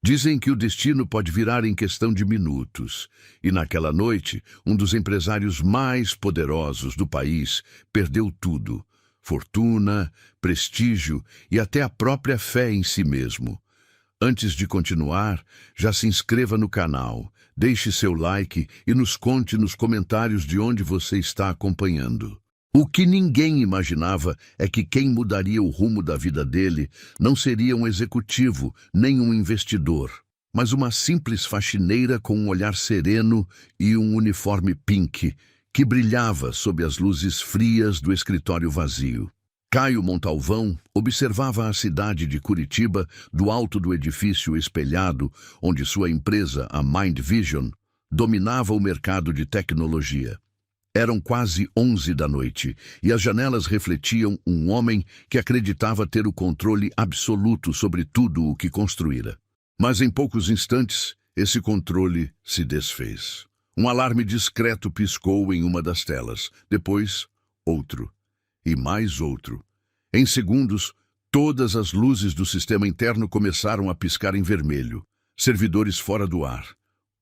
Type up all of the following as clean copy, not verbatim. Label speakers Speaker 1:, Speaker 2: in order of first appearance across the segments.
Speaker 1: Dizem que o destino pode virar em questão de minutos, e naquela noite, um dos empresários mais poderosos do país perdeu tudo: fortuna, prestígio e até a própria fé em si mesmo. Antes de continuar, já se inscreva no canal, deixe seu like e nos conte nos comentários de onde você está acompanhando. O que ninguém imaginava é que quem mudaria o rumo da vida dele não seria um executivo, nem um investidor, mas uma simples faxineira com um olhar sereno e um uniforme pink que brilhava sob as luzes frias do escritório vazio. Caio Montalvão observava a cidade de Curitiba do alto do edifício espelhado onde sua empresa, a Mind Vision, dominava o mercado de tecnologia. Eram quase 11 da noite e as janelas refletiam um homem que acreditava ter o controle absoluto sobre tudo o que construíra. Mas em poucos instantes, esse controle se desfez. Um alarme discreto piscou em uma das telas, depois outro e mais outro. Em segundos, todas as luzes do sistema interno começaram a piscar em vermelho. Servidores fora do ar,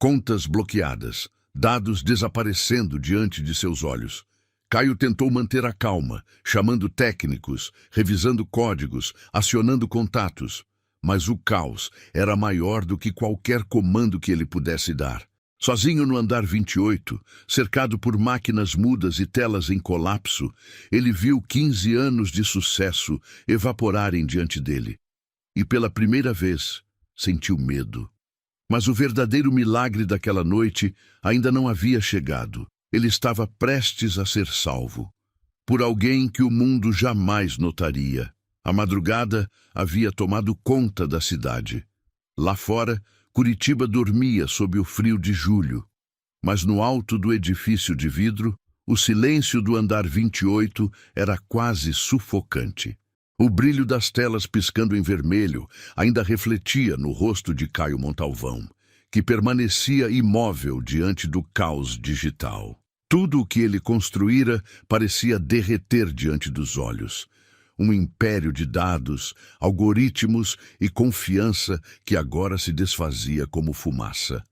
Speaker 1: contas bloqueadas, dados desaparecendo diante de seus olhos. Caio tentou manter a calma, chamando técnicos, revisando códigos, acionando contatos. Mas o caos era maior do que qualquer comando que ele pudesse dar. Sozinho no andar 28, cercado por máquinas mudas e telas em colapso, ele viu 15 anos de sucesso evaporarem diante dele. E pela primeira vez, sentiu medo. Mas o verdadeiro milagre daquela noite ainda não havia chegado. Ele estava prestes a ser salvo. Por alguém que o mundo jamais notaria. A madrugada havia tomado conta da cidade. Lá fora, Curitiba dormia sob o frio de julho. Mas no alto do edifício de vidro, o silêncio do andar 28 era quase sufocante. O brilho das telas piscando em vermelho ainda refletia no rosto de Caio Montalvão, que permanecia imóvel diante do caos digital. Tudo o que ele construíra parecia derreter diante dos olhos. Um império de dados, algoritmos e confiança que agora se desfazia como fumaça.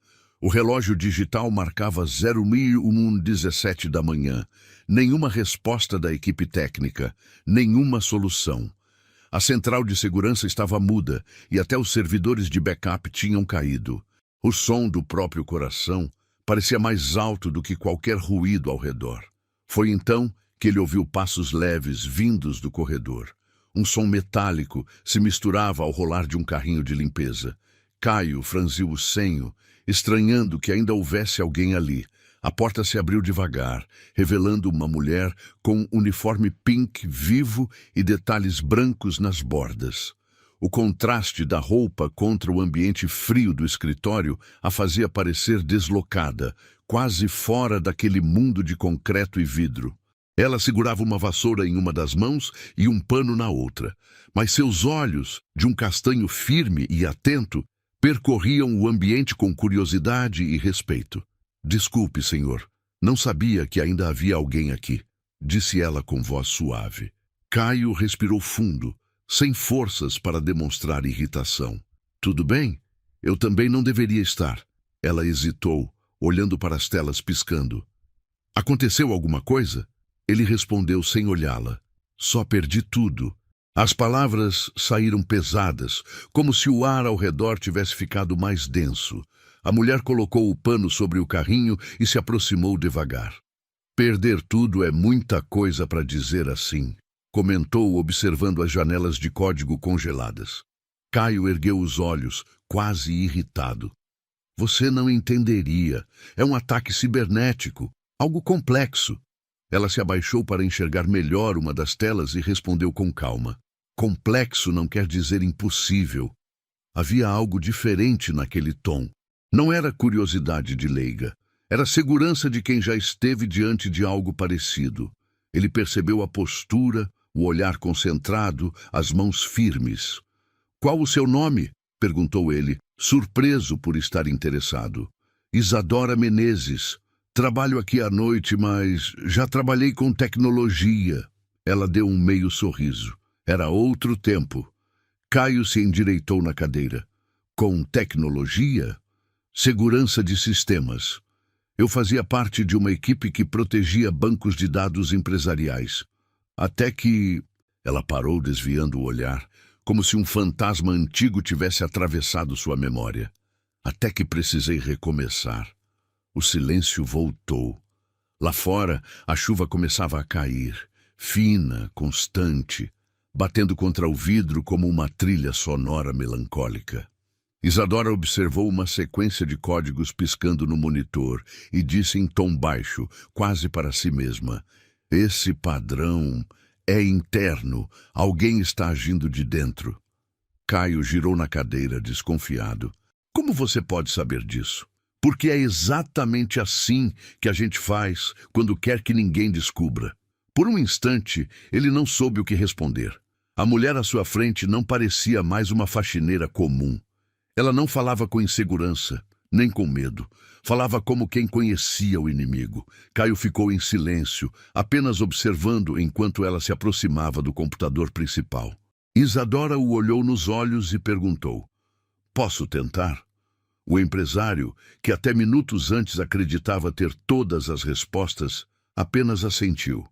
Speaker 1: O relógio digital marcava 01:17 da manhã. Nenhuma resposta da equipe técnica, nenhuma solução. A central de segurança estava muda e até os servidores de backup tinham caído. O som do próprio coração parecia mais alto do que qualquer ruído ao redor. Foi então que ele ouviu passos leves vindos do corredor. Um som metálico se misturava ao rolar de um carrinho de limpeza. Caio franziu o senho, estranhando que ainda houvesse alguém ali. A porta se abriu devagar, revelando uma mulher com um uniforme pink vivo e detalhes brancos nas bordas. O contraste da roupa contra o ambiente frio do escritório a fazia parecer deslocada, quase fora daquele mundo de concreto e vidro. Ela segurava uma vassoura em uma das mãos e um pano na outra, mas seus olhos, de um castanho firme e atento, percorriam o ambiente com curiosidade e respeito. "Desculpe, senhor, não sabia que ainda havia alguém aqui", disse ela com voz suave. Caio respirou fundo, sem forças para demonstrar irritação. "Tudo bem? Eu também não deveria estar." Ela hesitou, olhando para as telas piscando. "Aconteceu alguma coisa?" Ele respondeu sem olhá-la. "Só perdi tudo." As palavras saíram pesadas, como se o ar ao redor tivesse ficado mais denso. A mulher colocou o pano sobre o carrinho e se aproximou devagar. "Perder tudo é muita coisa para dizer assim", comentou, observando as janelas de código congeladas. Caio ergueu os olhos, quase irritado. "Você não entenderia. É um ataque cibernético, algo complexo." Ela se abaixou para enxergar melhor uma das telas e respondeu com calma. "Complexo não quer dizer impossível." Havia algo diferente naquele tom. Não era curiosidade de leiga. Era segurança de quem já esteve diante de algo parecido. Ele percebeu a postura, o olhar concentrado, as mãos firmes. "Qual o seu nome?" perguntou ele, surpreso por estar interessado. "Isadora Menezes. Trabalho aqui à noite, mas já trabalhei com tecnologia." Ela deu um meio sorriso. Era outro tempo. Caio se endireitou na cadeira. Com tecnologia, segurança de sistemas. Eu fazia parte de uma equipe que protegia bancos de dados empresariais. Até que... Ela parou, desviando o olhar, como se um fantasma antigo tivesse atravessado sua memória. Até que precisei recomeçar. O silêncio voltou. Lá fora, a chuva começava a cair, fina, constante, batendo contra o vidro como uma trilha sonora melancólica. Isadora observou uma sequência de códigos piscando no monitor e disse em tom baixo, quase para si mesma: "Esse padrão é interno. Alguém está agindo de dentro." Caio girou na cadeira, desconfiado. "Como você pode saber disso?" "Porque é exatamente assim que a gente faz quando quer que ninguém descubra." Por um instante, ele não soube o que responder. A mulher à sua frente não parecia mais uma faxineira comum. Ela não falava com insegurança, nem com medo. Falava como quem conhecia o inimigo. Caio ficou em silêncio, apenas observando enquanto ela se aproximava do computador principal. Isadora o olhou nos olhos e perguntou: "Posso tentar?" O empresário, que até minutos antes acreditava ter todas as respostas, apenas assentiu.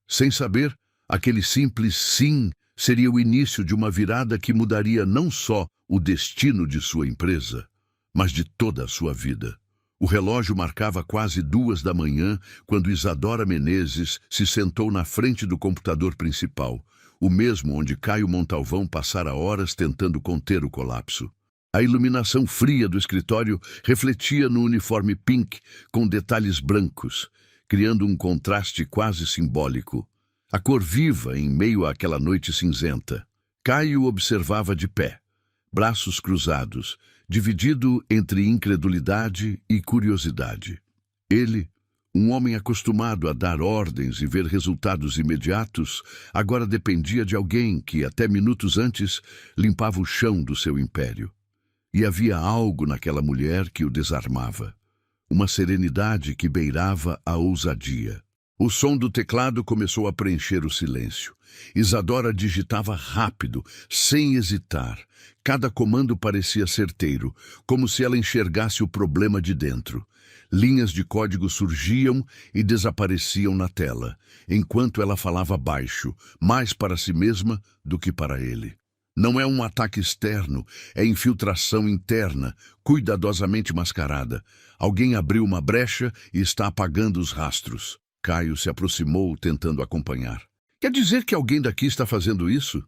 Speaker 1: Sem saber, aquele simples sim seria o início de uma virada que mudaria não só o destino de sua empresa, mas de toda a sua vida. O relógio marcava quase 2 da manhã quando Isadora Menezes se sentou na frente do computador principal, o mesmo onde Caio Montalvão passara horas tentando conter o colapso. A iluminação fria do escritório refletia no uniforme pink com detalhes brancos, criando um contraste quase simbólico. A cor viva em meio àquela noite cinzenta. Caio observava de pé, braços cruzados, dividido entre incredulidade e curiosidade. Ele, um homem acostumado a dar ordens e ver resultados imediatos, agora dependia de alguém que, até minutos antes, limpava o chão do seu império. E havia algo naquela mulher que o desarmava. Uma serenidade que beirava a ousadia. O som do teclado começou a preencher o silêncio. Isadora digitava rápido, sem hesitar. Cada comando parecia certeiro, como se ela enxergasse o problema de dentro. Linhas de código surgiam e desapareciam na tela, enquanto ela falava baixo, mais para si mesma do que para ele. Não é um ataque externo, é infiltração interna, cuidadosamente mascarada. Alguém abriu uma brecha e está apagando os rastros. Caio se aproximou, tentando acompanhar. "Quer dizer que alguém daqui está fazendo isso?"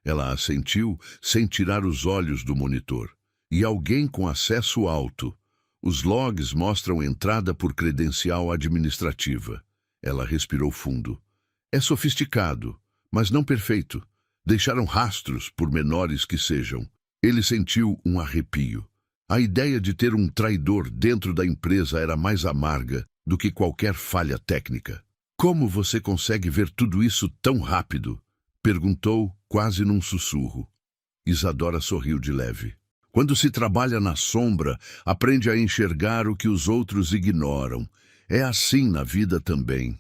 Speaker 1: Ela assentiu, sem tirar os olhos do monitor. "E alguém com acesso alto. Os logs mostram entrada por credencial administrativa." Ela respirou fundo. "É sofisticado, mas não perfeito. Deixaram rastros, por menores que sejam." Ele sentiu um arrepio. A ideia de ter um traidor dentro da empresa era mais amarga do que qualquer falha técnica. "Como você consegue ver tudo isso tão rápido?" perguntou, quase num sussurro. Isadora sorriu de leve. "Quando se trabalha na sombra, aprende a enxergar o que os outros ignoram. É assim na vida também."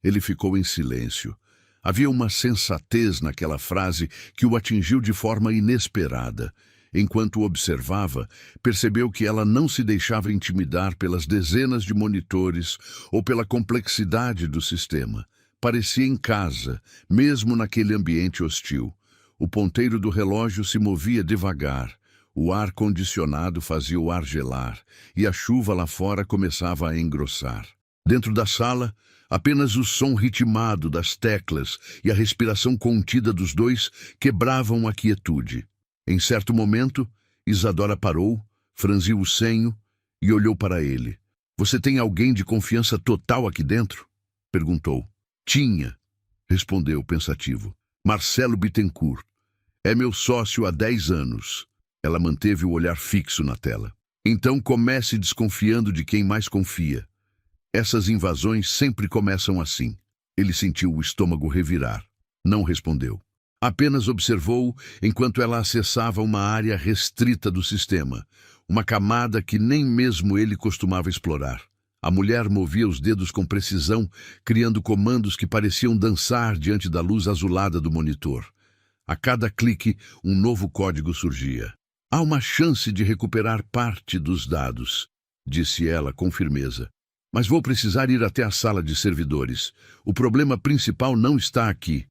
Speaker 1: Ele ficou em silêncio. Havia uma sensatez naquela frase que o atingiu de forma inesperada. Enquanto o observava, percebeu que ela não se deixava intimidar pelas dezenas de monitores ou pela complexidade do sistema. Parecia em casa, mesmo naquele ambiente hostil. O ponteiro do relógio se movia devagar. O ar-condicionado fazia o ar gelar, e a chuva lá fora começava a engrossar. Dentro da sala, apenas o som ritmado das teclas e a respiração contida dos dois quebravam a quietude. Em certo momento, Isadora parou, franziu o senho e olhou para ele. "Você tem alguém de confiança total aqui dentro?" perguntou. "Tinha", respondeu pensativo. "Marcelo Bittencourt. É meu sócio há 10 anos." Ela manteve o olhar fixo na tela. "Então comece desconfiando de quem mais confia. Essas invasões sempre começam assim." Ele sentiu o estômago revirar. Não respondeu. Apenas observou enquanto ela acessava uma área restrita do sistema, uma camada que nem mesmo ele costumava explorar. A mulher movia os dedos com precisão, criando comandos que pareciam dançar diante da luz azulada do monitor. A cada clique, um novo código surgia. Há uma chance de recuperar parte dos dados, disse ela com firmeza. Mas vou precisar ir até a sala de servidores. O problema principal não está aqui.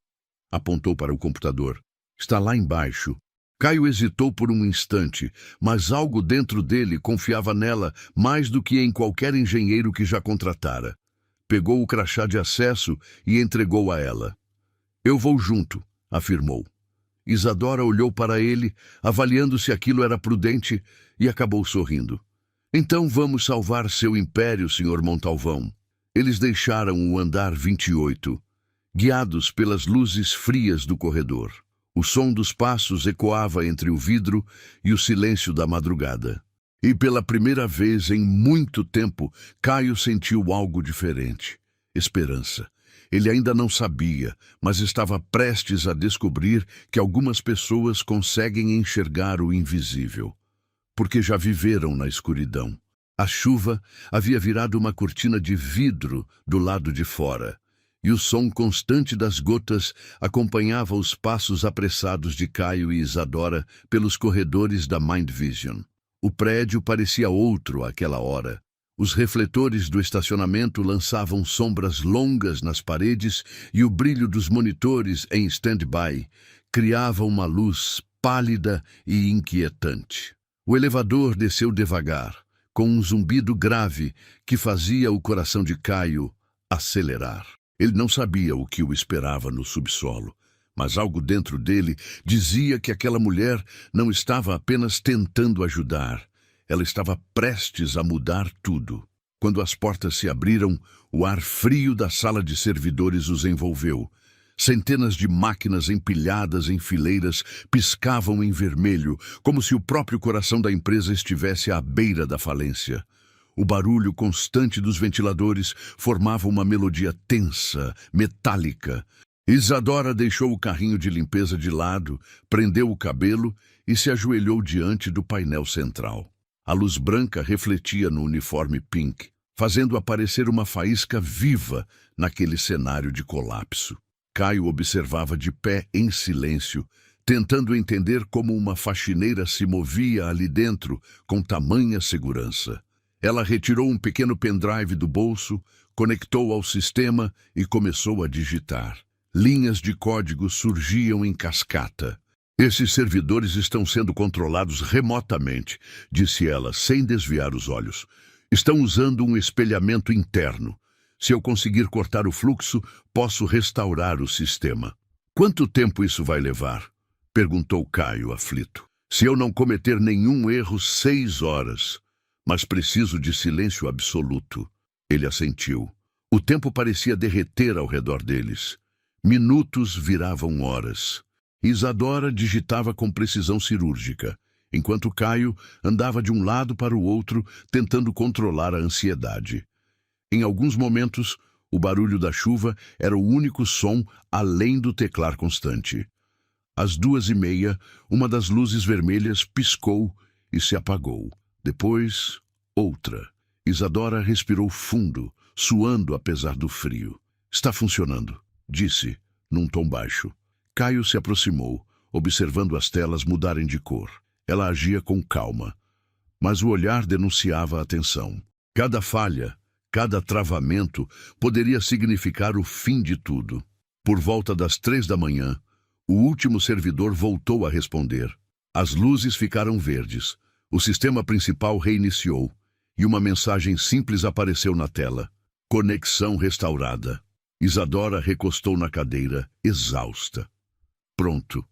Speaker 1: Apontou para o computador. Está lá embaixo. Caio hesitou por um instante, mas algo dentro dele confiava nela mais do que em qualquer engenheiro que já contratara. Pegou o crachá de acesso e entregou a ela. Eu vou junto, afirmou. Isadora olhou para ele, avaliando se aquilo era prudente, e acabou sorrindo. Então vamos salvar seu império, Sr. Montalvão. Eles deixaram o andar 28, guiados pelas luzes frias do corredor. O som dos passos ecoava entre o vidro e o silêncio da madrugada. E pela primeira vez em muito tempo, Caio sentiu algo diferente. Esperança. Ele ainda não sabia, mas estava prestes a descobrir que algumas pessoas conseguem enxergar o invisível, porque já viveram na escuridão. A chuva havia virado uma cortina de vidro do lado de fora, e o som constante das gotas acompanhava os passos apressados de Caio e Isadora pelos corredores da Mind Vision. O prédio parecia outro àquela hora. Os refletores do estacionamento lançavam sombras longas nas paredes e o brilho dos monitores em stand-by criava uma luz pálida e inquietante. O elevador desceu devagar, com um zumbido grave que fazia o coração de Caio acelerar. Ele não sabia o que o esperava no subsolo, mas algo dentro dele dizia que aquela mulher não estava apenas tentando ajudar. Ela estava prestes a mudar tudo. Quando as portas se abriram, o ar frio da sala de servidores os envolveu. Centenas de máquinas empilhadas em fileiras piscavam em vermelho, como se o próprio coração da empresa estivesse à beira da falência. O barulho constante dos ventiladores formava uma melodia tensa, metálica. Isadora deixou o carrinho de limpeza de lado, prendeu o cabelo e se ajoelhou diante do painel central. A luz branca refletia no uniforme pink, fazendo aparecer uma faísca viva naquele cenário de colapso. Caio observava de pé em silêncio, tentando entender como uma faxineira se movia ali dentro com tamanha segurança. Ela retirou um pequeno pendrive do bolso, conectou ao sistema e começou a digitar. Linhas de código surgiam em cascata. Esses servidores estão sendo controlados remotamente, disse ela, sem desviar os olhos. Estão usando um espelhamento interno. Se eu conseguir cortar o fluxo, posso restaurar o sistema. Quanto tempo isso vai levar? Perguntou Caio, aflito. Se eu não cometer nenhum erro, 6 horas. Mas preciso de silêncio absoluto. Ele assentiu. O tempo parecia derreter ao redor deles. Minutos viravam horas. Isadora digitava com precisão cirúrgica, enquanto Caio andava de um lado para o outro, tentando controlar a ansiedade. Em alguns momentos, o barulho da chuva era o único som além do teclar constante. Às 2:30, uma das luzes vermelhas piscou e se apagou. Depois, outra. Isadora respirou fundo, suando apesar do frio. Está funcionando, disse, num tom baixo. Caio se aproximou, observando as telas mudarem de cor. Ela agia com calma, mas o olhar denunciava a tensão. Cada falha, cada travamento poderia significar o fim de tudo. Por volta das 3 da manhã, o último servidor voltou a responder. As luzes ficaram verdes. O sistema principal reiniciou e uma mensagem simples apareceu na tela. Conexão restaurada. Isadora recostou na cadeira, exausta. Pronto,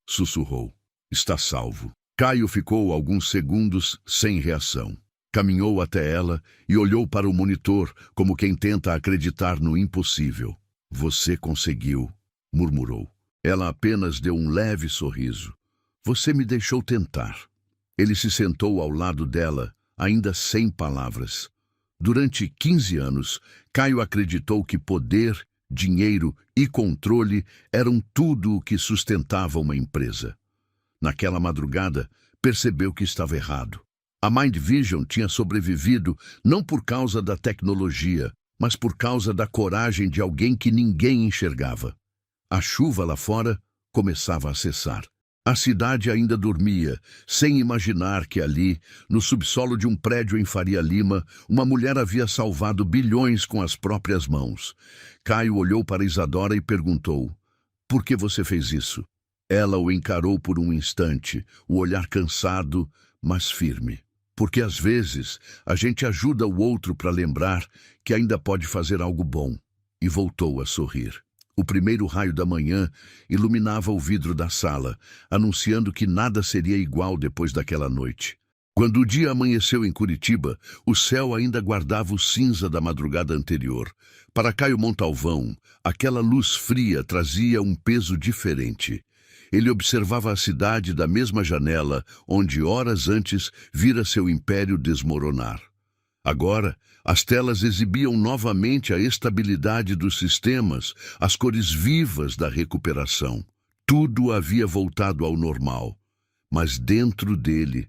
Speaker 1: sussurrou. Está salvo. Caio ficou alguns segundos sem reação. Caminhou até ela e olhou para o monitor como quem tenta acreditar no impossível. Você conseguiu, murmurou. Ela apenas deu um leve sorriso. Você me deixou tentar. Ele se sentou ao lado dela, ainda sem palavras. Durante 15 anos, Caio acreditou que poder, dinheiro e controle eram tudo o que sustentava uma empresa. Naquela madrugada, percebeu que estava errado. A Mind Vision tinha sobrevivido não por causa da tecnologia, mas por causa da coragem de alguém que ninguém enxergava. A chuva lá fora começava a cessar. A cidade ainda dormia, sem imaginar que ali, no subsolo de um prédio em Faria Lima, uma mulher havia salvado bilhões com as próprias mãos. Caio olhou para Isadora e perguntou: "Por que você fez isso?" Ela o encarou por um instante, o olhar cansado, mas firme. "Porque às vezes a gente ajuda o outro para lembrar que ainda pode fazer algo bom." E voltou a sorrir. O primeiro raio da manhã iluminava o vidro da sala, anunciando que nada seria igual depois daquela noite. Quando o dia amanheceu em Curitiba, o céu ainda guardava o cinza da madrugada anterior. Para Caio Montalvão, aquela luz fria trazia um peso diferente. Ele observava a cidade da mesma janela onde horas antes vira seu império desmoronar. Agora, as telas exibiam novamente a estabilidade dos sistemas, as cores vivas da recuperação. Tudo havia voltado ao normal, mas dentro dele,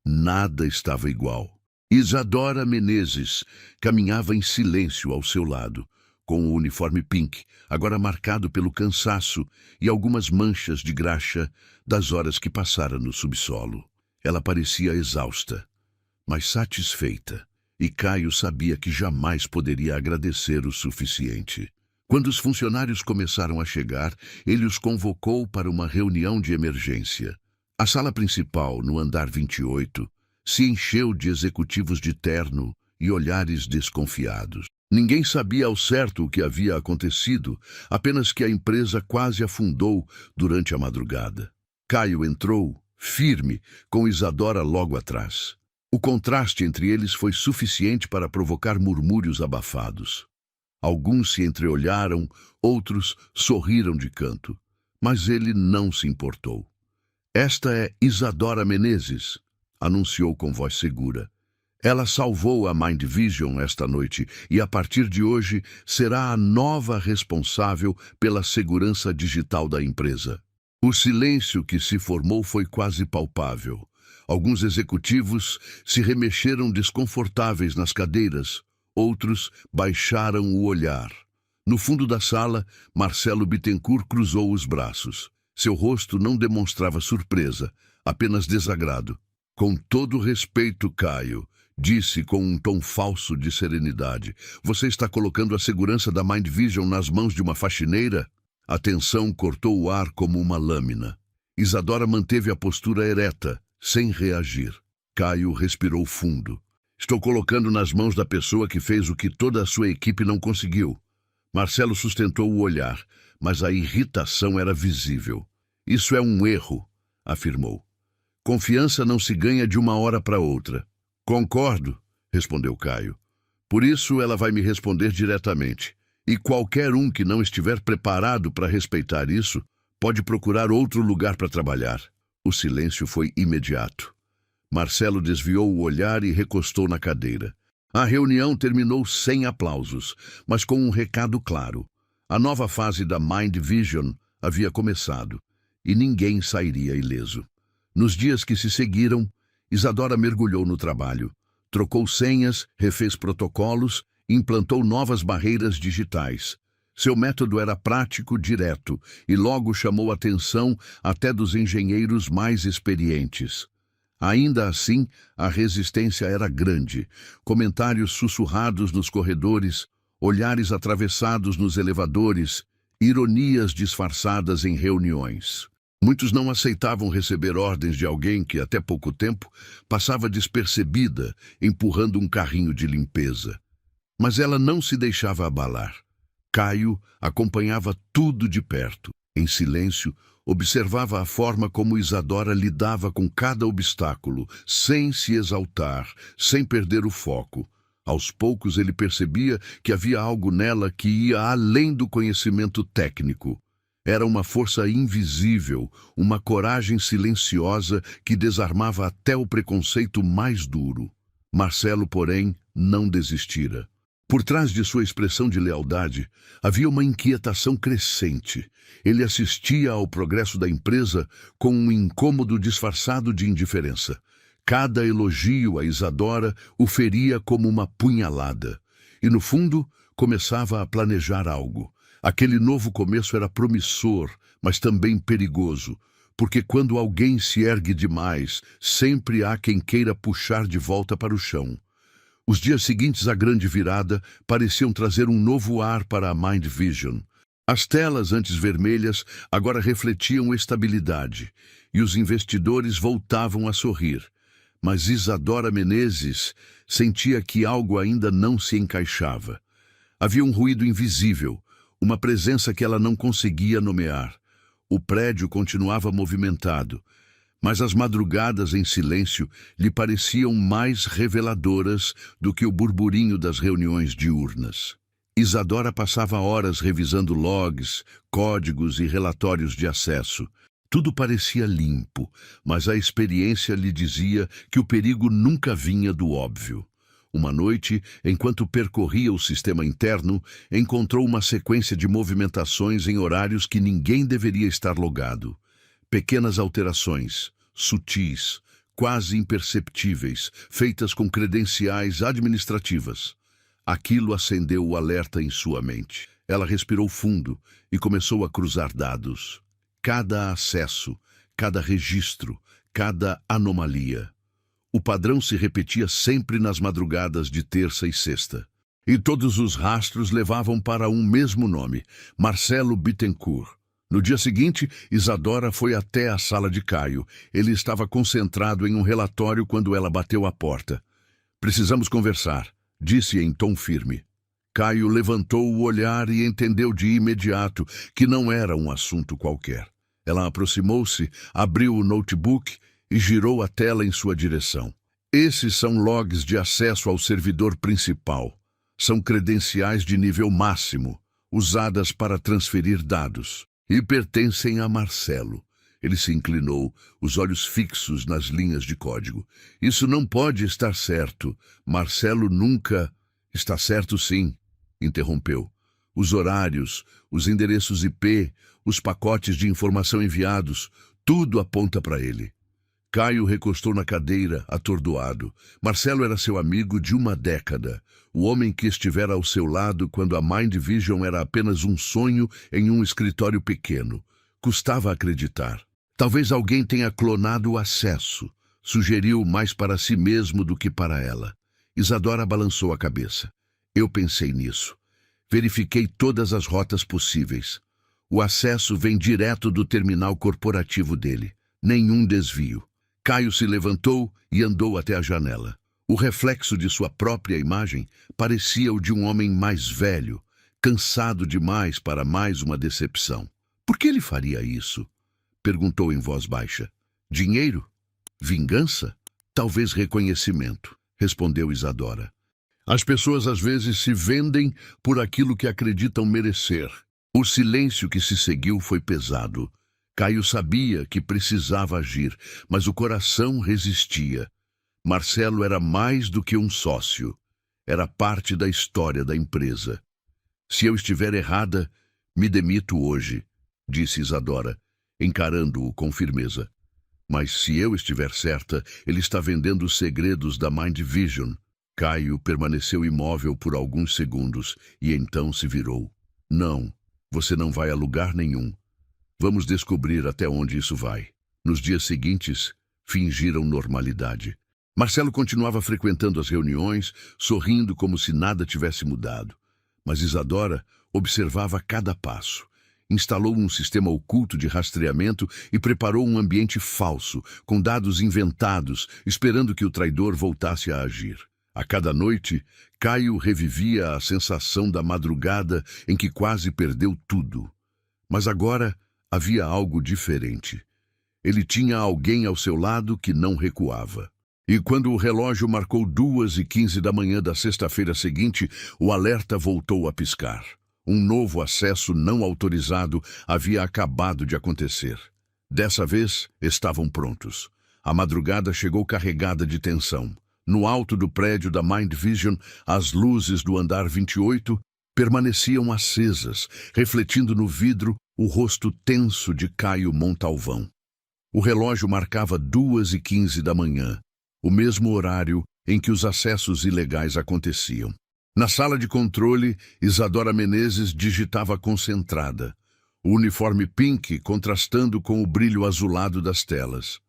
Speaker 1: nada estava igual. Isadora Menezes caminhava em silêncio ao seu lado, com o uniforme pink, agora marcado pelo cansaço e algumas manchas de graxa das horas que passara no subsolo. Ela parecia exausta, mas satisfeita. E Caio sabia que jamais poderia agradecer o suficiente. Quando os funcionários começaram a chegar, ele os convocou para uma reunião de emergência. A sala principal, no andar 28, se encheu de executivos de terno e olhares desconfiados. Ninguém sabia ao certo o que havia acontecido, apenas que a empresa quase afundou durante a madrugada. Caio entrou, firme, com Isadora logo atrás. O contraste entre eles foi suficiente para provocar murmúrios abafados. Alguns se entreolharam, outros sorriram de canto, mas ele não se importou. "Esta é Isadora Menezes", anunciou com voz segura. "Ela salvou a Mind Vision esta noite e, a partir de hoje, será a nova responsável pela segurança digital da empresa." O silêncio que se formou foi quase palpável. Alguns executivos se remexeram desconfortáveis nas cadeiras, outros baixaram o olhar. No fundo da sala, Marcelo Bittencourt cruzou os braços. Seu rosto não demonstrava surpresa, apenas desagrado. "Com todo respeito, Caio", disse com um tom falso de serenidade, "você está colocando a segurança da Mind Vision nas mãos de uma faxineira?" A tensão cortou o ar como uma lâmina. Isadora manteve a postura ereta, sem reagir. Caio respirou fundo. "Estou colocando nas mãos da pessoa que fez o que toda a sua equipe não conseguiu." Marcelo sustentou o olhar, mas a irritação era visível. "Isso é um erro", afirmou. "Confiança não se ganha de uma hora para outra." "Concordo", respondeu Caio. "Por isso ela vai me responder diretamente. E qualquer um que não estiver preparado para respeitar isso, pode procurar outro lugar para trabalhar." O silêncio foi imediato. Marcelo desviou o olhar e recostou na cadeira. A reunião terminou sem aplausos, mas com um recado claro. A nova fase da Mind Vision havia começado, e ninguém sairia ileso. Nos dias que se seguiram, Isadora mergulhou no trabalho. Trocou senhas, refez protocolos, implantou novas barreiras digitais. Seu método era prático, direto, e logo chamou a atenção até dos engenheiros mais experientes. Ainda assim, a resistência era grande. Comentários sussurrados nos corredores, olhares atravessados nos elevadores, ironias disfarçadas em reuniões. Muitos não aceitavam receber ordens de alguém que, até pouco tempo, passava despercebida, empurrando um carrinho de limpeza. Mas ela não se deixava abalar. Caio acompanhava tudo de perto. Em silêncio, observava a forma como Isadora lidava com cada obstáculo, sem se exaltar, sem perder o foco. Aos poucos ele percebia que havia algo nela que ia além do conhecimento técnico. Era uma força invisível, uma coragem silenciosa que desarmava até o preconceito mais duro. Marcelo, porém, não desistira. Por trás de sua expressão de lealdade, havia uma inquietação crescente. Ele assistia ao progresso da empresa com um incômodo disfarçado de indiferença. Cada elogio a Isadora o feria como uma punhalada. E, no fundo, começava a planejar algo. Aquele novo começo era promissor, mas também perigoso, porque quando alguém se ergue demais, sempre há quem queira puxar de volta para o chão. Os dias seguintes à grande virada pareciam trazer um novo ar para a Mind Vision. As telas antes vermelhas agora refletiam estabilidade, e os investidores voltavam a sorrir. Mas Isadora Menezes sentia que algo ainda não se encaixava. Havia um ruído invisível, uma presença que ela não conseguia nomear. O prédio continuava movimentado, mas as madrugadas em silêncio lhe pareciam mais reveladoras do que o burburinho das reuniões diurnas. Isadora passava horas revisando logs, códigos e relatórios de acesso. Tudo parecia limpo, mas a experiência lhe dizia que o perigo nunca vinha do óbvio. Uma noite, enquanto percorria o sistema interno, encontrou uma sequência de movimentações em horários que ninguém deveria estar logado. Pequenas alterações, sutis, quase imperceptíveis, feitas com credenciais administrativas. Aquilo acendeu o alerta em sua mente. Ela respirou fundo e começou a cruzar dados. Cada acesso, cada registro, cada anomalia. O padrão se repetia sempre nas madrugadas de terça e sexta. E todos os rastros levavam para um mesmo nome, Marcelo Bittencourt. No dia seguinte, Isadora foi até a sala de Caio. Ele estava concentrado em um relatório quando ela bateu à porta. "Precisamos conversar", disse em tom firme. Caio levantou o olhar e entendeu de imediato que não era um assunto qualquer. Ela aproximou-se, abriu o notebook e girou a tela em sua direção. "Esses são logs de acesso ao servidor principal. São credenciais de nível máximo, usadas para transferir dados, e pertencem a Marcelo." Ele se inclinou, os olhos fixos nas linhas de código. "Isso não pode estar certo. Marcelo nunca..." "Está certo sim", interrompeu. "Os horários, os endereços IP, os pacotes de informação enviados, tudo aponta para ele." Caio recostou na cadeira, atordoado. Marcelo era seu amigo de uma década, o homem que estivera ao seu lado quando a Mind Vision era apenas um sonho em um escritório pequeno. Custava acreditar. Talvez alguém tenha clonado o acesso, sugeriu mais para si mesmo do que para ela. Isadora balançou a cabeça. "Eu pensei nisso. Verifiquei todas as rotas possíveis. O acesso vem direto do terminal corporativo dele. Nenhum desvio." Caio se levantou e andou até a janela. O reflexo de sua própria imagem parecia o de um homem mais velho, cansado demais para mais uma decepção. "Por que ele faria isso?" perguntou em voz baixa. "Dinheiro? Vingança? Talvez reconhecimento", respondeu Isadora. "As pessoas às vezes se vendem por aquilo que acreditam merecer." O silêncio que se seguiu foi pesado. Caio sabia que precisava agir, mas o coração resistia. Marcelo era mais do que um sócio. Era parte da história da empresa. "Se eu estiver errada, me demito hoje", disse Isadora, encarando-o com firmeza. "Mas se eu estiver certa, ele está vendendo os segredos da Mind Vision." Caio permaneceu imóvel por alguns segundos e então se virou. "Não, você não vai a lugar nenhum. Vamos descobrir até onde isso vai." Nos dias seguintes, fingiram normalidade. Marcelo continuava frequentando as reuniões, sorrindo como se nada tivesse mudado. Mas Isadora observava cada passo. Instalou um sistema oculto de rastreamento e preparou um ambiente falso, com dados inventados, esperando que o traidor voltasse a agir. A cada noite, Caio revivia a sensação da madrugada em que quase perdeu tudo. Mas agora havia algo diferente. Ele tinha alguém ao seu lado que não recuava. E quando o relógio marcou 2h15 da manhã da sexta-feira seguinte, o alerta voltou a piscar. Um novo acesso não autorizado havia acabado de acontecer. Dessa vez, estavam prontos. A madrugada chegou carregada de tensão. No alto do prédio da Mind Vision, as luzes do andar 28 permaneciam acesas, refletindo no vidro o rosto tenso de Caio Montalvão. O relógio marcava 2h15 da manhã, o mesmo horário em que os acessos ilegais aconteciam. Na sala de controle, Isadora Menezes digitava concentrada. o uniforme pink contrastando com o brilho azulado das telas.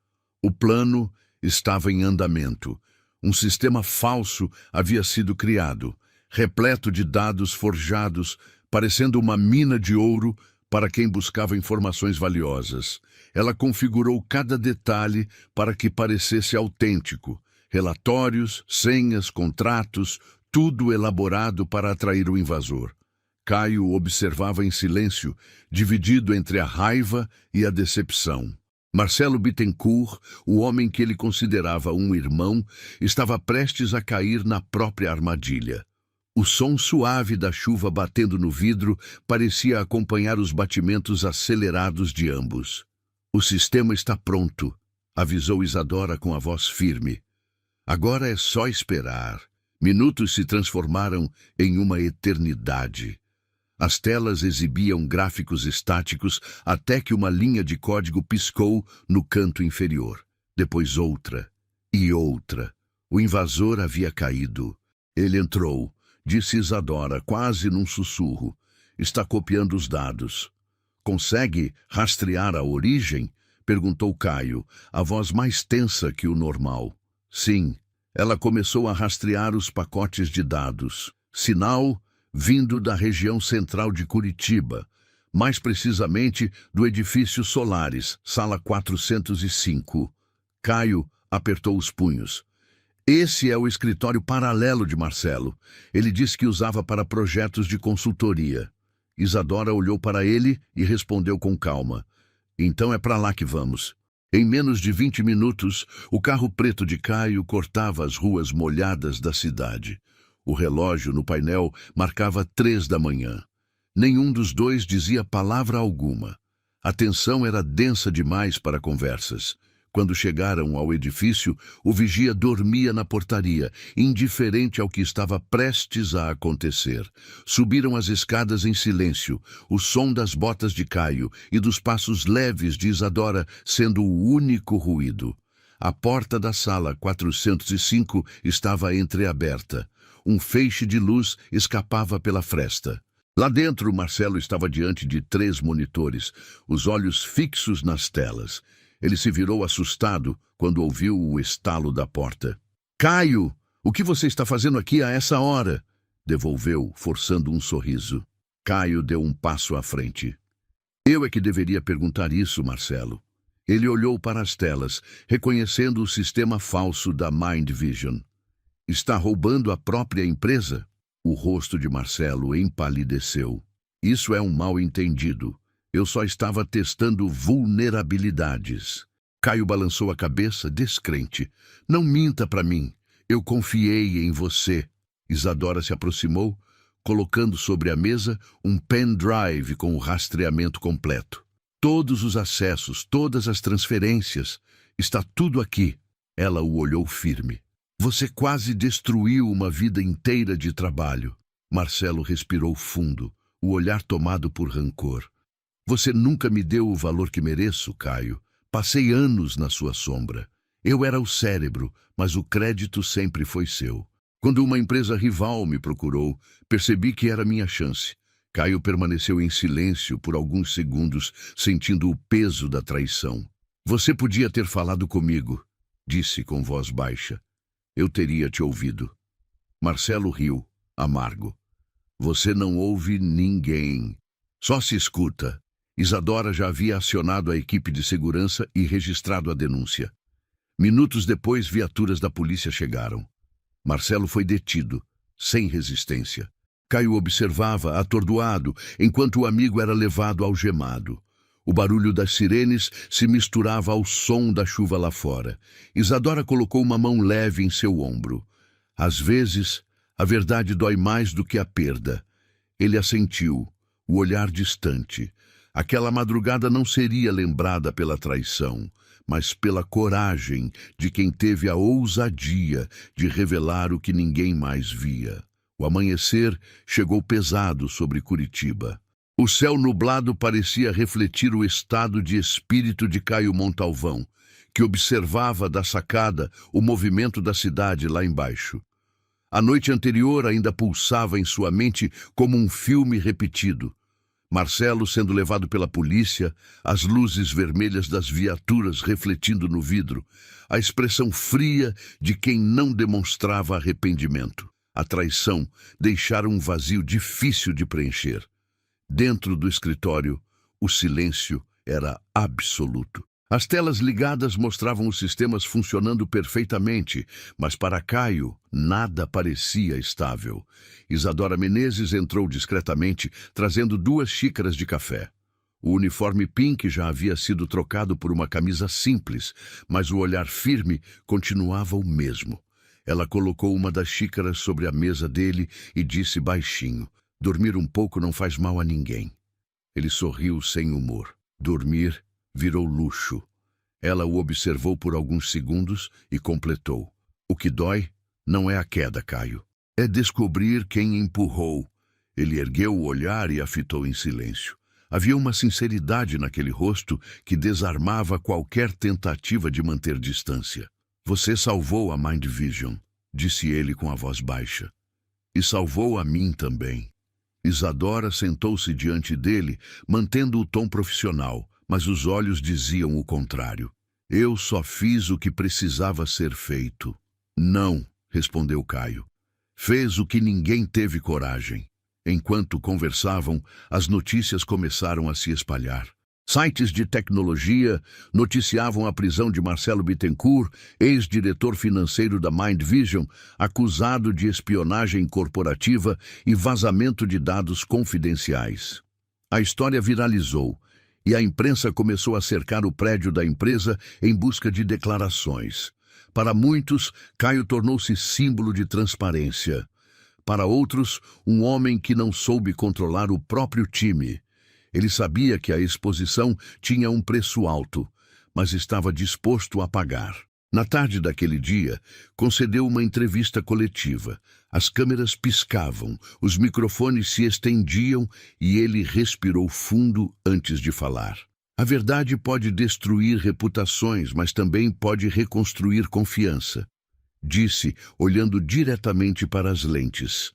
Speaker 1: O plano estava em andamento. Um sistema falso havia sido criado, repleto de dados forjados, parecendo uma mina de ouro para quem buscava informações valiosas. Ela configurou cada detalhe para que parecesse autêntico. Relatórios, senhas, contratos, tudo elaborado para atrair o invasor. Caio observava em silêncio, dividido entre a raiva e a decepção. Marcelo Bittencourt, o homem que ele considerava um irmão, estava prestes a cair na própria armadilha. O som suave da chuva batendo no vidro parecia acompanhar os batimentos acelerados de ambos. "O sistema está pronto", avisou Isadora com a voz firme. "Agora é só esperar." Minutos se transformaram em uma eternidade. As telas exibiam gráficos estáticos até que uma linha de código piscou no canto inferior. Depois outra e outra. O invasor havia caído. "Ele entrou", disse Isadora, quase num sussurro. "Está copiando os dados." "Consegue rastrear a origem?" perguntou Caio, a voz mais tensa que o normal. "Sim." Ela começou a rastrear os pacotes de dados. Sinal vindo da região central de Curitiba, mais precisamente do edifício Solares, sala 405. Caio apertou os punhos. "Esse é o escritório paralelo de Marcelo. Ele disse que usava para projetos de consultoria." Isadora olhou para ele e respondeu com calma. "Então é para lá que vamos." Em menos de 20 minutos, o carro preto de Caio cortava as ruas molhadas da cidade. O relógio no painel marcava 3 da manhã. Nenhum dos dois dizia palavra alguma. A tensão era densa demais para conversas. Quando chegaram ao edifício, o vigia dormia na portaria, indiferente ao que estava prestes a acontecer. Subiram as escadas em silêncio, o som das botas de Caio e dos passos leves de Isadora sendo o único ruído. A porta da sala 405 estava entreaberta. Um feixe de luz escapava pela fresta. Lá dentro, Marcelo estava diante de 3 monitores, os olhos fixos nas telas. Ele se virou assustado quando ouviu o estalo da porta. "Caio, o que você está fazendo aqui a essa hora?" devolveu, forçando um sorriso. Caio deu um passo à frente. "Eu é que deveria perguntar isso, Marcelo." Ele olhou para as telas, reconhecendo o sistema falso da Mind Vision. "Está roubando a própria empresa?" O rosto de Marcelo empalideceu. "Isso é um mal-entendido. Eu só estava testando vulnerabilidades." Caio balançou a cabeça, descrente. "Não minta para mim. Eu confiei em você." Isadora se aproximou, colocando sobre a mesa um pendrive com o rastreamento completo. "Todos os acessos, todas as transferências. Está tudo aqui." Ela o olhou firme. "Você quase destruiu uma vida inteira de trabalho." Marcelo respirou fundo, o olhar tomado por rancor. "Você nunca me deu o valor que mereço, Caio. Passei anos na sua sombra. Eu era o cérebro, mas o crédito sempre foi seu. Quando uma empresa rival me procurou, percebi que era minha chance." Caio permaneceu em silêncio por alguns segundos, sentindo o peso da traição. "Você podia ter falado comigo", disse com voz baixa. "Eu teria te ouvido." Marcelo riu, amargo. "Você não ouve ninguém. Só se escuta." Isadora já havia acionado a equipe de segurança e registrado a denúncia. Minutos depois, viaturas da polícia chegaram. Marcelo foi detido, sem resistência. Caio observava, atordoado, enquanto o amigo era levado algemado. O barulho das sirenes se misturava ao som da chuva lá fora. Isadora colocou uma mão leve em seu ombro. "Às vezes, a verdade dói mais do que a perda." Ele assentiu, o olhar distante. Aquela madrugada não seria lembrada pela traição, mas pela coragem de quem teve a ousadia de revelar o que ninguém mais via. O amanhecer chegou pesado sobre Curitiba. O céu nublado parecia refletir o estado de espírito de Caio Montalvão, que observava da sacada o movimento da cidade lá embaixo. A noite anterior ainda pulsava em sua mente como um filme repetido. Marcelo sendo levado pela polícia, as luzes vermelhas das viaturas refletindo no vidro, a expressão fria de quem não demonstrava arrependimento. A traição deixara um vazio difícil de preencher. Dentro do escritório, o silêncio era absoluto. As telas ligadas mostravam os sistemas funcionando perfeitamente, mas para Caio, nada parecia estável. Isadora Menezes entrou discretamente, trazendo 2 xícaras de café. O uniforme pink já havia sido trocado por uma camisa simples, mas o olhar firme continuava o mesmo. Ela colocou uma das xícaras sobre a mesa dele e disse baixinho: "Dormir um pouco não faz mal a ninguém." Ele sorriu sem humor. Dormir virou luxo. Ela o observou por alguns segundos e completou: "O que dói não é a queda, Caio. É descobrir quem empurrou." Ele ergueu o olhar e a fitou em silêncio. Havia uma sinceridade naquele rosto que desarmava qualquer tentativa de manter distância. "Você salvou a Mind Vision", disse ele com a voz baixa. "E salvou a mim também." Isadora sentou-se diante dele, mantendo o tom profissional, mas os olhos diziam o contrário. "Eu só fiz o que precisava ser feito." "Não", respondeu Caio. "Fez o que ninguém teve coragem." Enquanto conversavam, as notícias começaram a se espalhar. Sites de tecnologia noticiavam a prisão de Marcelo Bittencourt, ex-diretor financeiro da Mind Vision, acusado de espionagem corporativa e vazamento de dados confidenciais. A história viralizou e a imprensa começou a cercar o prédio da empresa em busca de declarações. Para muitos, Caio tornou-se símbolo de transparência. Para outros, um homem que não soube controlar o próprio time. Ele sabia que a exposição tinha um preço alto, mas estava disposto a pagar. Na tarde daquele dia, concedeu uma entrevista coletiva. As câmeras piscavam, os microfones se estendiam e ele respirou fundo antes de falar. A verdade pode destruir reputações, mas também pode reconstruir confiança, disse, olhando diretamente para as lentes.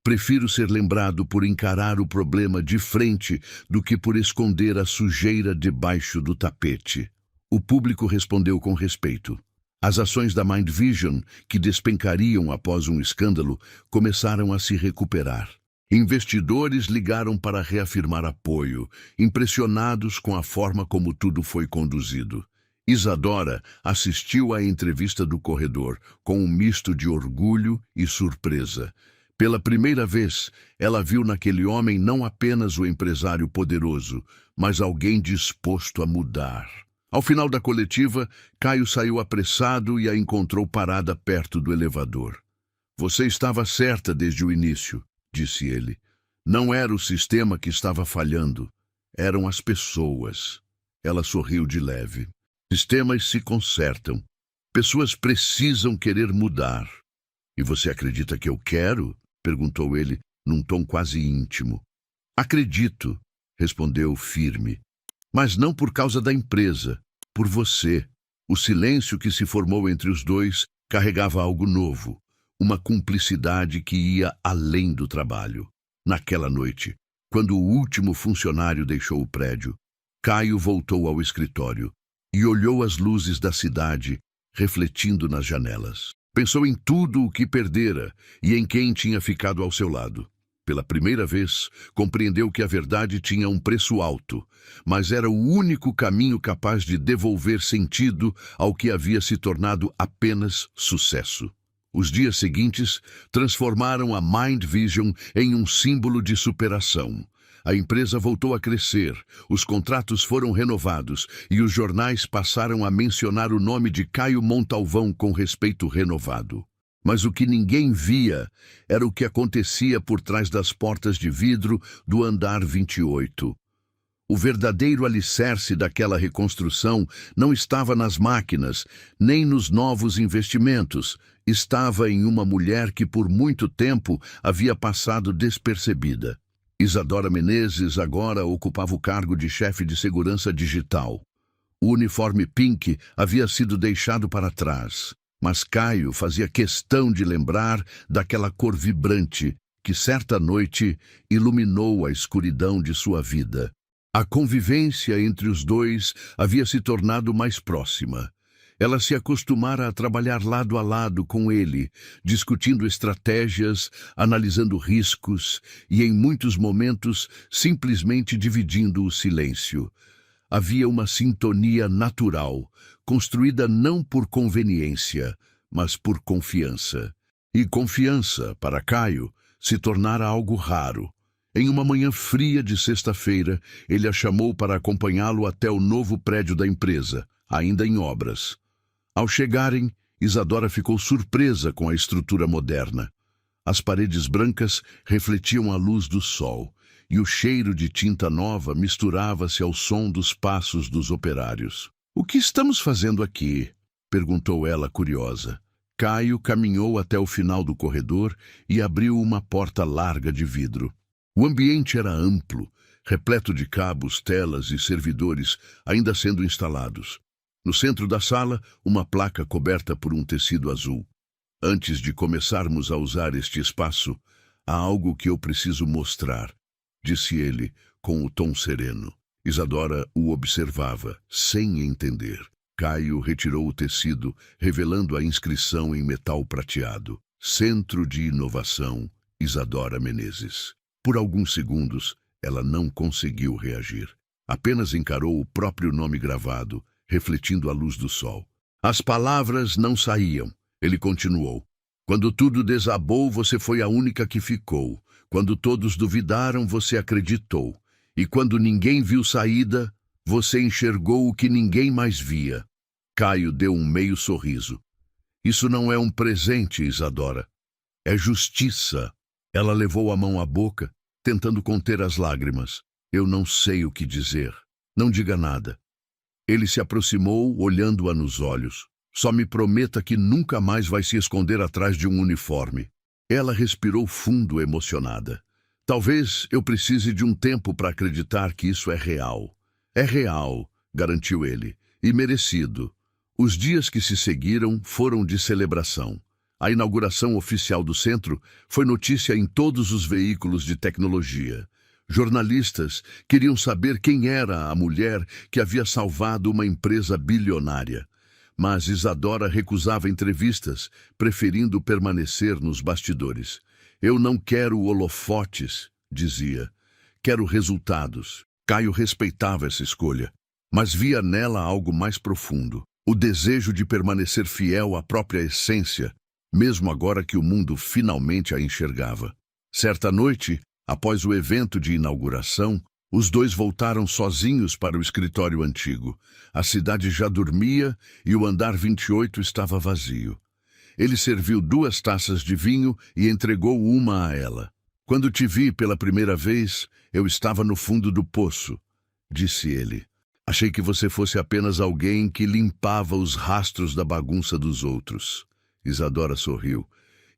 Speaker 1: "Prefiro ser lembrado por encarar o problema de frente do que por esconder a sujeira debaixo do tapete." O público respondeu com respeito. As ações da Mind Vision, que despencariam após um escândalo, começaram a se recuperar. Investidores ligaram para reafirmar apoio, impressionados com a forma como tudo foi conduzido. Isadora assistiu à entrevista do corredor, com um misto de orgulho e surpresa. Pela primeira vez, ela viu naquele homem não apenas o empresário poderoso, mas alguém disposto a mudar. Ao final da coletiva, Caio saiu apressado e a encontrou parada perto do elevador. "Você estava certa desde o início", disse ele. "Não era o sistema que estava falhando, eram as pessoas." Ela sorriu de leve. "Sistemas se consertam. Pessoas precisam querer mudar." "E você acredita que eu quero?" perguntou ele, num tom quase íntimo. "Acredito", respondeu firme. "Mas não por causa da empresa, por você." O silêncio que se formou entre os dois carregava algo novo, uma cumplicidade que ia além do trabalho. Naquela noite, quando o último funcionário deixou o prédio, Caio voltou ao escritório e olhou as luzes da cidade refletindo nas janelas. Pensou em tudo o que perdera e em quem tinha ficado ao seu lado. Pela primeira vez, compreendeu que a verdade tinha um preço alto, mas era o único caminho capaz de devolver sentido ao que havia se tornado apenas sucesso. Os dias seguintes transformaram a Mind Vision em um símbolo de superação. A empresa voltou a crescer, os contratos foram renovados e os jornais passaram a mencionar o nome de Caio Montalvão com respeito renovado. Mas o que ninguém via era o que acontecia por trás das portas de vidro do andar 28. O verdadeiro alicerce daquela reconstrução não estava nas máquinas, nem nos novos investimentos. Estava em uma mulher que por muito tempo havia passado despercebida. Isadora Menezes agora ocupava o cargo de chefe de segurança digital. O uniforme pink havia sido deixado para trás, mas Caio fazia questão de lembrar daquela cor vibrante que certa noite iluminou a escuridão de sua vida. A convivência entre os dois havia se tornado mais próxima. Ela se acostumara a trabalhar lado a lado com ele, discutindo estratégias, analisando riscos e, em muitos momentos, simplesmente dividindo o silêncio. Havia uma sintonia natural, construída não por conveniência, mas por confiança. E confiança, para Caio, se tornara algo raro. Em uma manhã fria de sexta-feira, ele a chamou para acompanhá-lo até o novo prédio da empresa, ainda em obras. Ao chegarem, Isadora ficou surpresa com a estrutura moderna. As paredes brancas refletiam a luz do sol, e o cheiro de tinta nova misturava-se ao som dos passos dos operários. "O que estamos fazendo aqui?" perguntou ela, curiosa. Caio caminhou até o final do corredor e abriu uma porta larga de vidro. O ambiente era amplo, repleto de cabos, telas e servidores ainda sendo instalados. No centro da sala, uma placa coberta por um tecido azul. "Antes de começarmos a usar este espaço, há algo que eu preciso mostrar", disse ele, com o tom sereno. Isadora o observava, sem entender. Caio retirou o tecido, revelando a inscrição em metal prateado. "Centro de Inovação, Isadora Menezes." Por alguns segundos, ela não conseguiu reagir. Apenas encarou o próprio nome gravado, refletindo a luz do sol. As palavras não saíam. Ele continuou. "Quando tudo desabou, você foi a única que ficou. Quando todos duvidaram, você acreditou. E quando ninguém viu saída, você enxergou o que ninguém mais via." Caio deu um meio sorriso. "Isso não é um presente, Isadora. É justiça." Ela levou a mão à boca, tentando conter as lágrimas. "Eu não sei o que dizer. Não diga nada." Ele se aproximou, olhando-a nos olhos. "Só me prometa que nunca mais vai se esconder atrás de um uniforme." Ela respirou fundo, emocionada. "Talvez eu precise de um tempo para acreditar que isso é real." "É real", garantiu ele, "e merecido." Os dias que se seguiram foram de celebração. A inauguração oficial do centro foi notícia em todos os veículos de tecnologia. Jornalistas queriam saber quem era a mulher que havia salvado uma empresa bilionária. Mas Isadora recusava entrevistas, preferindo permanecer nos bastidores. "Eu não quero holofotes", dizia. "Quero resultados." Caio respeitava essa escolha, mas via nela algo mais profundo. O desejo de permanecer fiel à própria essência, mesmo agora que o mundo finalmente a enxergava. Certa noite, após o evento de inauguração, os dois voltaram sozinhos para o escritório antigo. A cidade já dormia e o andar 28 estava vazio. Ele serviu 2 taças de vinho e entregou uma a ela. "Quando te vi pela primeira vez, eu estava no fundo do poço", disse ele. "Achei que você fosse apenas alguém que limpava os rastros da bagunça dos outros." Isadora sorriu.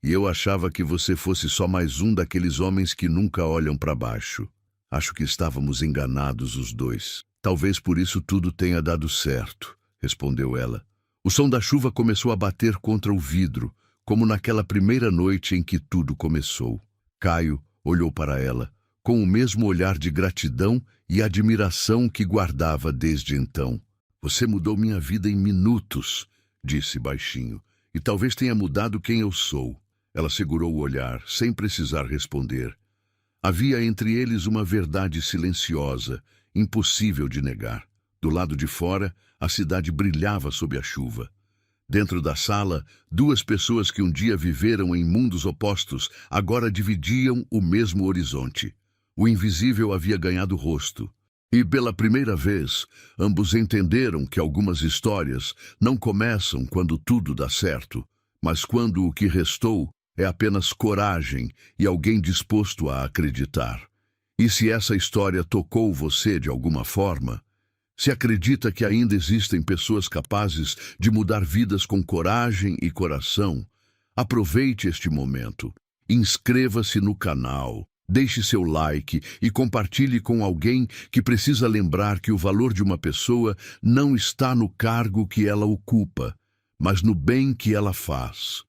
Speaker 1: "E eu achava que você fosse só mais um daqueles homens que nunca olham para baixo." Acho que estávamos enganados os dois. "Talvez por isso tudo tenha dado certo", respondeu ela. O som da chuva começou a bater contra o vidro, como naquela primeira noite em que tudo começou. Caio olhou para ela, com o mesmo olhar de gratidão e admiração que guardava desde então. "Você mudou minha vida em minutos", disse baixinho, "e talvez tenha mudado quem eu sou." Ela segurou o olhar, sem precisar responder. Havia entre eles uma verdade silenciosa, impossível de negar. Do lado de fora, a cidade brilhava sob a chuva. Dentro da sala, 2 pessoas que um dia viveram em mundos opostos agora dividiam o mesmo horizonte. O invisível havia ganhado rosto. E pela primeira vez, ambos entenderam que algumas histórias não começam quando tudo dá certo, mas quando o que restou é apenas coragem e alguém disposto a acreditar. E se essa história tocou você de alguma forma, se acredita que ainda existem pessoas capazes de mudar vidas com coragem e coração, aproveite este momento. Inscreva-se no canal, deixe seu like e compartilhe com alguém que precisa lembrar que o valor de uma pessoa não está no cargo que ela ocupa, mas no bem que ela faz.